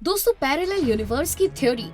दोस्तों, parallel universe की theory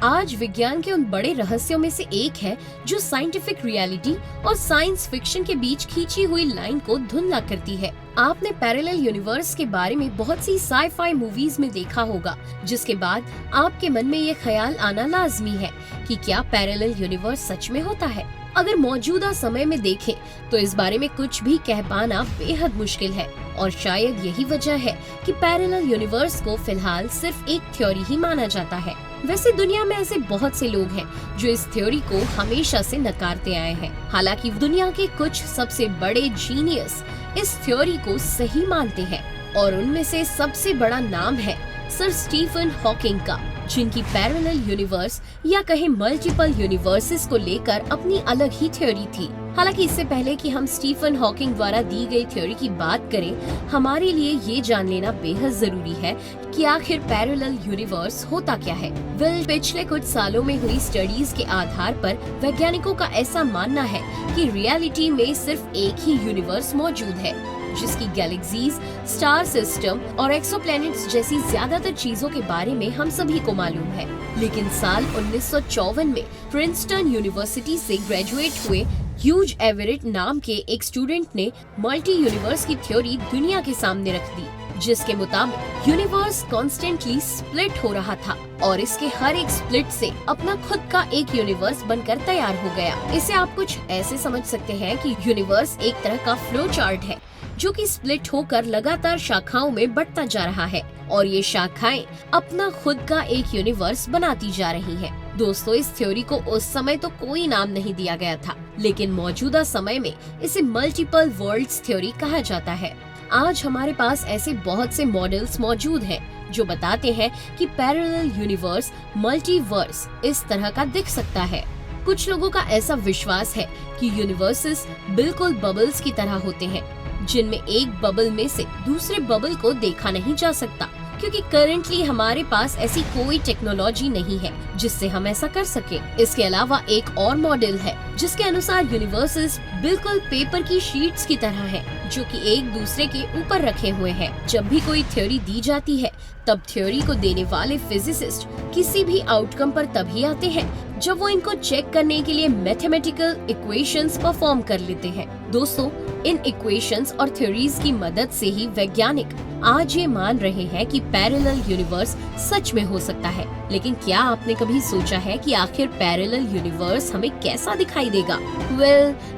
आज विज्ञान के उन बड़े रहस्यों में से एक है जो साइंटिफिक रियलिटी और साइंस फिक्शन के बीच खींची हुई लाइन को धुंधला करती है। आपने पैरेलल यूनिवर्स के बारे में बहुत सी साई-फाई मूवीज में देखा होगा, जिसके बाद आपके मन में ये ख्याल आना लाजमी है कि क्या पैरेलल यूनिवर्स सच में होता है। अगर मौजूदा समय में देखें तो इस बारे में कुछ भी कह पाना बेहद मुश्किल है और शायद यही वजह है कि पैरेलल यूनिवर्स को फिलहाल सिर्फ एक थ्योरी ही माना जाता है। वैसे दुनिया में ऐसे बहुत से लोग हैं जो इस थ्योरी को हमेशा से नकारते आए हैं। हालांकि दुनिया के कुछ सबसे बड़े जीनियस इस थ्योरी को सही मानते हैं और उनमें से सबसे बड़ा नाम है सर स्टीफन हॉकिंग का, जिनकी पैरेलल यूनिवर्स या कहे मल्टीपल यूनिवर्सेस को लेकर अपनी अलग ही थ्योरी थी। हालांकि इससे पहले कि हम स्टीफन हॉकिंग द्वारा दी गई थ्योरी की बात करें, हमारे लिए ये जान लेना बेहद जरूरी है कि आखिर पैरेलल यूनिवर्स होता क्या है। पिछले कुछ सालों में हुई स्टडीज के आधार पर वैज्ञानिकों का ऐसा मानना है कि रियलिटी में सिर्फ एक ही यूनिवर्स मौजूद है, जिसकी गैलेक्सीज, स्टार सिस्टम और एक्सोप्लैनेट्स जैसी ज्यादातर चीजों के बारे में हम सभी को मालूम है। लेकिन साल 1954 में प्रिंसटन यूनिवर्सिटी से ग्रेजुएट हुए ह्यूज एवरेट नाम के एक स्टूडेंट ने मल्टी यूनिवर्स की थ्योरी दुनिया के सामने रख दी, जिसके मुताबिक यूनिवर्स कॉन्स्टेंटली स्प्लिट हो रहा था और इसके हर एक स्प्लिट से अपना खुद का एक यूनिवर्स बनकर तैयार हो गया। इसे आप कुछ ऐसे समझ सकते हैं कि यूनिवर्स एक तरह का फ्लो चार्ट है जो कि स्प्लिट होकर लगातार शाखाओं में बढ़ता जा रहा है और ये शाखाएं अपना खुद का एक यूनिवर्स बनाती जा रही हैं। दोस्तों, इस थ्योरी को उस समय तो कोई नाम नहीं दिया गया था, लेकिन मौजूदा समय में इसे मल्टीपल वर्ल्ड्स थ्योरी कहा जाता है। आज हमारे पास ऐसे बहुत से मॉडल्स मौजूद हैं जो बताते हैं कि पैरेलल यूनिवर्स, मल्टीवर्स इस तरह का दिख सकता है। कुछ लोगों का ऐसा विश्वास है कि यूनिवर्सेस बिल्कुल बबल्स की तरह होते हैं, जिनमें एक बबल में से दूसरे बबल को देखा नहीं जा सकता, क्योंकि करंटली हमारे पास ऐसी कोई टेक्नोलॉजी नहीं है जिससे हम ऐसा कर सके। इसके अलावा एक और मॉडल है जिसके अनुसार यूनिवर्सेस बिल्कुल पेपर की शीट्स की तरह हैं, जो कि एक दूसरे के ऊपर रखे हुए हैं। जब भी कोई थ्योरी दी जाती है, तब थ्योरी को देने वाले फिजिसिस्ट किसी भी आउटकम पर तभी आते हैं जब वो इनको चेक करने के लिए मैथमेटिकल इक्वेशंस परफॉर्म कर लेते हैं। दोस्तों, इन इक्वेशंस और थ्योरीज की मदद से ही वैज्ञानिक आज ये मान रहे हैं कि पैरेलल यूनिवर्स सच में हो सकता है। लेकिन क्या आपने कभी सोचा है कि आखिर पैरेलल यूनिवर्स हमें कैसा दिखाई देगा?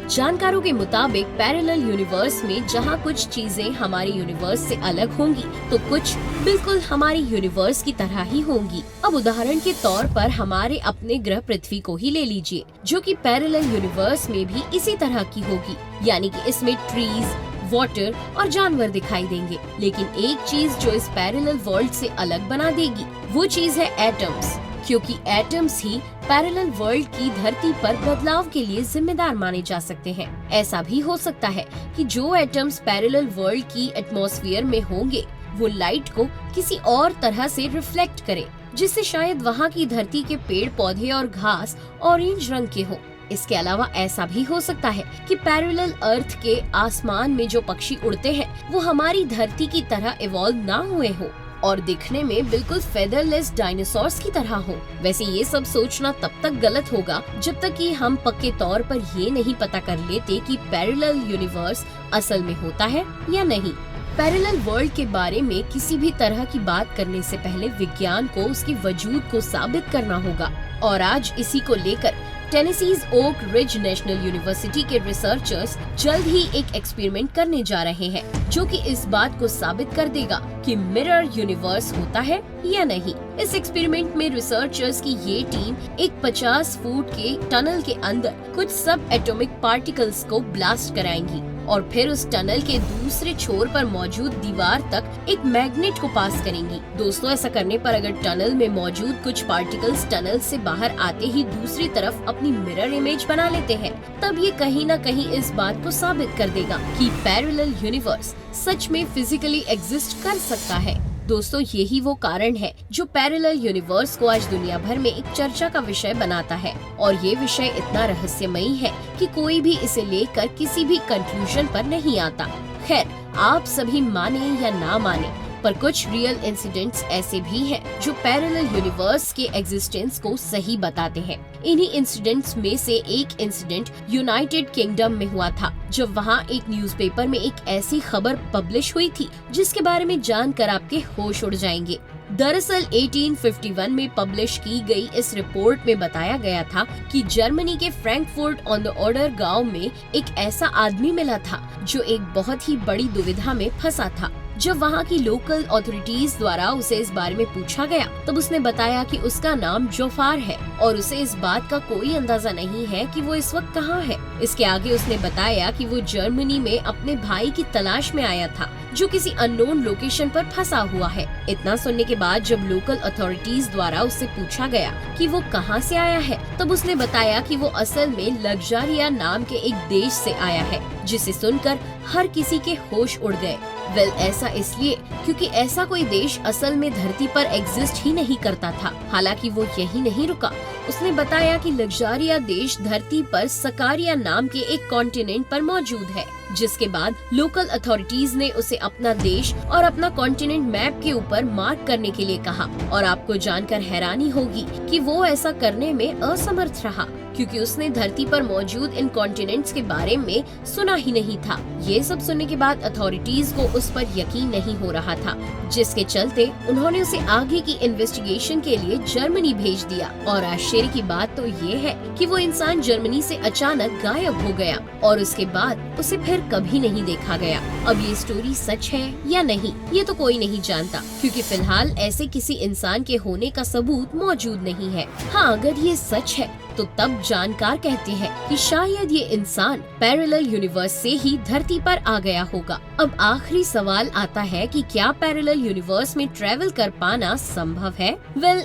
जानकारों के मुताबिक पैरेलल यूनिवर्स में जहाँ कुछ चीजें हमारे यूनिवर्स से अलग होंगी, तो कुछ बिल्कुल हमारे यूनिवर्स की तरह ही होंगी। अब उदाहरण के तौर पर हमारे अपने ग्रह पृथ्वी को ही ले लीजिए, जो कि पैरेलल यूनिवर्स में भी इसी तरह की होगी, यानी कि इसमें ट्रीज, वाटर और जानवर दिखाई देंगे। लेकिन एक चीज जो इस पैरेलल वर्ल्ड से अलग बना देगी, वो चीज है एटम्स, क्योंकि एटम्स ही पैरेलल वर्ल्ड की धरती पर बदलाव के लिए जिम्मेदार माने जा सकते हैं। ऐसा भी हो सकता है कि जो एटम्स पैरेलल वर्ल्ड की एटमॉस्फेयर में होंगे, वो लाइट को किसी और तरह से रिफ्लेक्ट करे, जिससे शायद वहाँ की धरती के पेड़ पौधे और घास ऑरेंज रंग के हो। इसके अलावा ऐसा भी हो सकता है कि पैरेलल अर्थ के आसमान में जो पक्षी उड़ते हैं, वो हमारी धरती की तरह इवॉल्व ना हुए हो और दिखने में बिल्कुल फेदरलेस डायनासोर्स की तरह हो। वैसे ये सब सोचना तब तक गलत होगा जब तक कि हम पक्के तौर पर ये नहीं पता कर लेते कि पैरेलल यूनिवर्स असल में होता है या नहीं। पैरेलल वर्ल्ड के बारे में किसी भी तरह की बात करने से पहले विज्ञान को उसके वजूद को साबित करना होगा और आज इसी को लेकर टेनेसीज ओक रिज नेशनल यूनिवर्सिटी के रिसर्चर्स जल्द ही एक एक्सपेरिमेंट करने जा रहे हैं, जो कि इस बात को साबित कर देगा कि मिरर यूनिवर्स होता है या नहीं। इस एक्सपेरिमेंट में रिसर्चर्स की ये टीम एक 50 फुट के टनल के अंदर कुछ सब एटॉमिक पार्टिकल्स को ब्लास्ट कराएंगी और फिर उस टनल के दूसरे छोर पर मौजूद दीवार तक एक मैग्नेट को पास करेंगी। दोस्तों, ऐसा करने पर अगर टनल में मौजूद कुछ पार्टिकल्स टनल से बाहर आते ही दूसरी तरफ अपनी मिरर इमेज बना लेते हैं, तब ये कहीं न कहीं इस बात को साबित कर देगा कि पैरेलल यूनिवर्स सच में फिजिकली एग्जिस्ट कर सकता है। दोस्तों, यही वो कारण है जो पैरेलल यूनिवर्स को आज दुनिया भर में एक चर्चा का विषय बनाता है और ये विषय इतना रहस्यमयी है कि कोई भी इसे लेकर किसी भी कंक्लूजन पर नहीं आता। खैर, आप सभी माने या ना माने, पर कुछ रियल इंसिडेंट्स ऐसे भी हैं जो पैरेलल यूनिवर्स के एग्जिस्टेंस को सही बताते हैं। इन्हीं इंसिडेंट्स में से एक इंसिडेंट यूनाइटेड किंगडम में हुआ था, जब वहाँ एक न्यूज़पेपर में एक ऐसी खबर पब्लिश हुई थी जिसके बारे में जानकर आपके होश उड़ जाएंगे। दरअसल 1851 में पब्लिश की गई इस रिपोर्ट में बताया गया था कि जर्मनी के फ्रैंकफर्ट ऑन द ओडर गांव में एक ऐसा आदमी मिला था जो एक बहुत ही बड़ी दुविधा में फंसा था। जब वहाँ की लोकल अथॉरिटीज द्वारा उसे इस बारे में पूछा गया तब उसने बताया कि उसका नाम जोफार है और उसे इस बात का कोई अंदाजा नहीं है कि वो इस वक्त कहाँ है। इसके आगे उसने बताया कि वो जर्मनी में अपने भाई की तलाश में आया था जो किसी अननोन लोकेशन पर फंसा हुआ है। इतना सुनने के बाद जब लोकल अथॉरिटीज द्वारा उससे पूछा गया कि वो कहाँ से आया है तब उसने बताया कि वो असल में लग्जारिया नाम के एक देश से आया है, जिसे सुनकर हर किसी के होश उड़ गए। ऐसा इसलिए क्योंकि ऐसा कोई देश असल में धरती पर एग्जिस्ट ही नहीं करता था। हालांकि वो यही नहीं रुका, उसने बताया कि लग्जारिया देश धरती पर सकारिया नाम के एक कॉन्टिनेंट पर मौजूद है, जिसके बाद लोकल अथॉरिटीज ने उसे अपना देश और अपना कॉन्टिनेंट मैप के ऊपर मार्क करने के लिए कहा। और आपको जानकर हैरानी होगी कि वो ऐसा करने में असमर्थ रहा, क्योंकि उसने धरती पर मौजूद इन कॉन्टिनेंट्स के बारे में सुना ही नहीं था। ये सब सुनने के बाद अथॉरिटीज को उस पर यकीन नहीं हो रहा था, जिसके चलते उन्होंने उसे आगे की इन्वेस्टिगेशन के लिए जर्मनी भेज दिया। और आश्चर्य की बात तो ये है कि वो इंसान जर्मनी से अचानक गायब हो गया और उसके बाद उसे फिर कभी नहीं देखा गया। अब ये स्टोरी सच है या नहीं ये तो कोई नहीं जानता, क्योंकि फिलहाल ऐसे किसी इंसान के होने का सबूत मौजूद नहीं है। हाँ, अगर ये सच है तो तब जानकार कहते हैं कि शायद ये इंसान पैरेलल यूनिवर्स से ही धरती पर आ गया होगा। अब आखिरी सवाल आता है कि क्या पैरेलल यूनिवर्स में ट्रेवल कर पाना संभव है?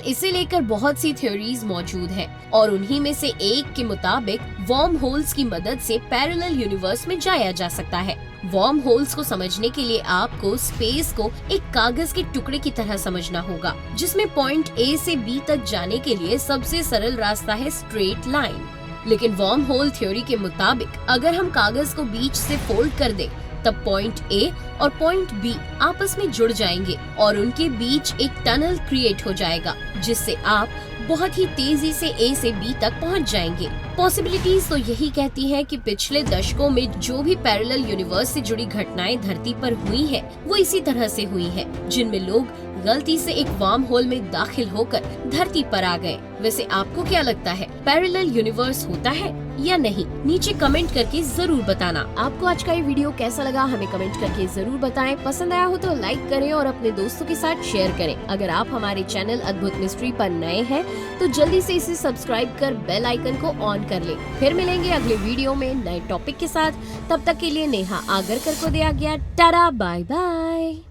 इसे लेकर बहुत सी थ्योरीज मौजूद हैं और उन्हीं में से एक के मुताबिक वर्म होल्स की मदद से पैरेलल यूनिवर्स में जाया जा सकता है। वर्म होल्स को समझने के लिए आपको स्पेस को एक कागज के टुकड़े की तरह समझना होगा, जिसमें पॉइंट ए से बी तक जाने के लिए सबसे सरल रास्ता है स्ट्रेट लाइन। लेकिन वर्म होल थ्योरी के मुताबिक अगर हम कागज को बीच से फोल्ड कर दें तब पॉइंट ए और पॉइंट बी आपस में जुड़ जाएंगे और उनके बीच एक टनल क्रिएट हो जाएगा, जिससे आप बहुत ही तेजी से ए से बी तक पहुंच जाएंगे। पॉसिबिलिटीज तो यही कहती हैं कि पिछले दशकों में जो भी पैरेलल यूनिवर्स से जुड़ी घटनाएं धरती पर हुई हैं, वो इसी तरह से हुई हैं, जिनमें लोग गलती से एक वर्म होल में दाखिल होकर धरती पर आ गए। वैसे आपको क्या लगता है, पैरेलल यूनिवर्स होता है या नहीं? नीचे कमेंट करके जरूर बताना। आपको आज का ये वीडियो कैसा लगा हमें कमेंट करके जरूर बताएं। पसंद आया हो तो लाइक करें और अपने दोस्तों के साथ शेयर करें। अगर आप हमारे चैनल अद्भुत मिस्ट्री पर नए हैं तो जल्दी से इसे सब्सक्राइब कर बेल आइकन को ऑन कर लें। फिर मिलेंगे अगले वीडियो में नए टॉपिक के साथ। तब तक के लिए नेहा आगरकर को दिया गया टाटा बाय बाय।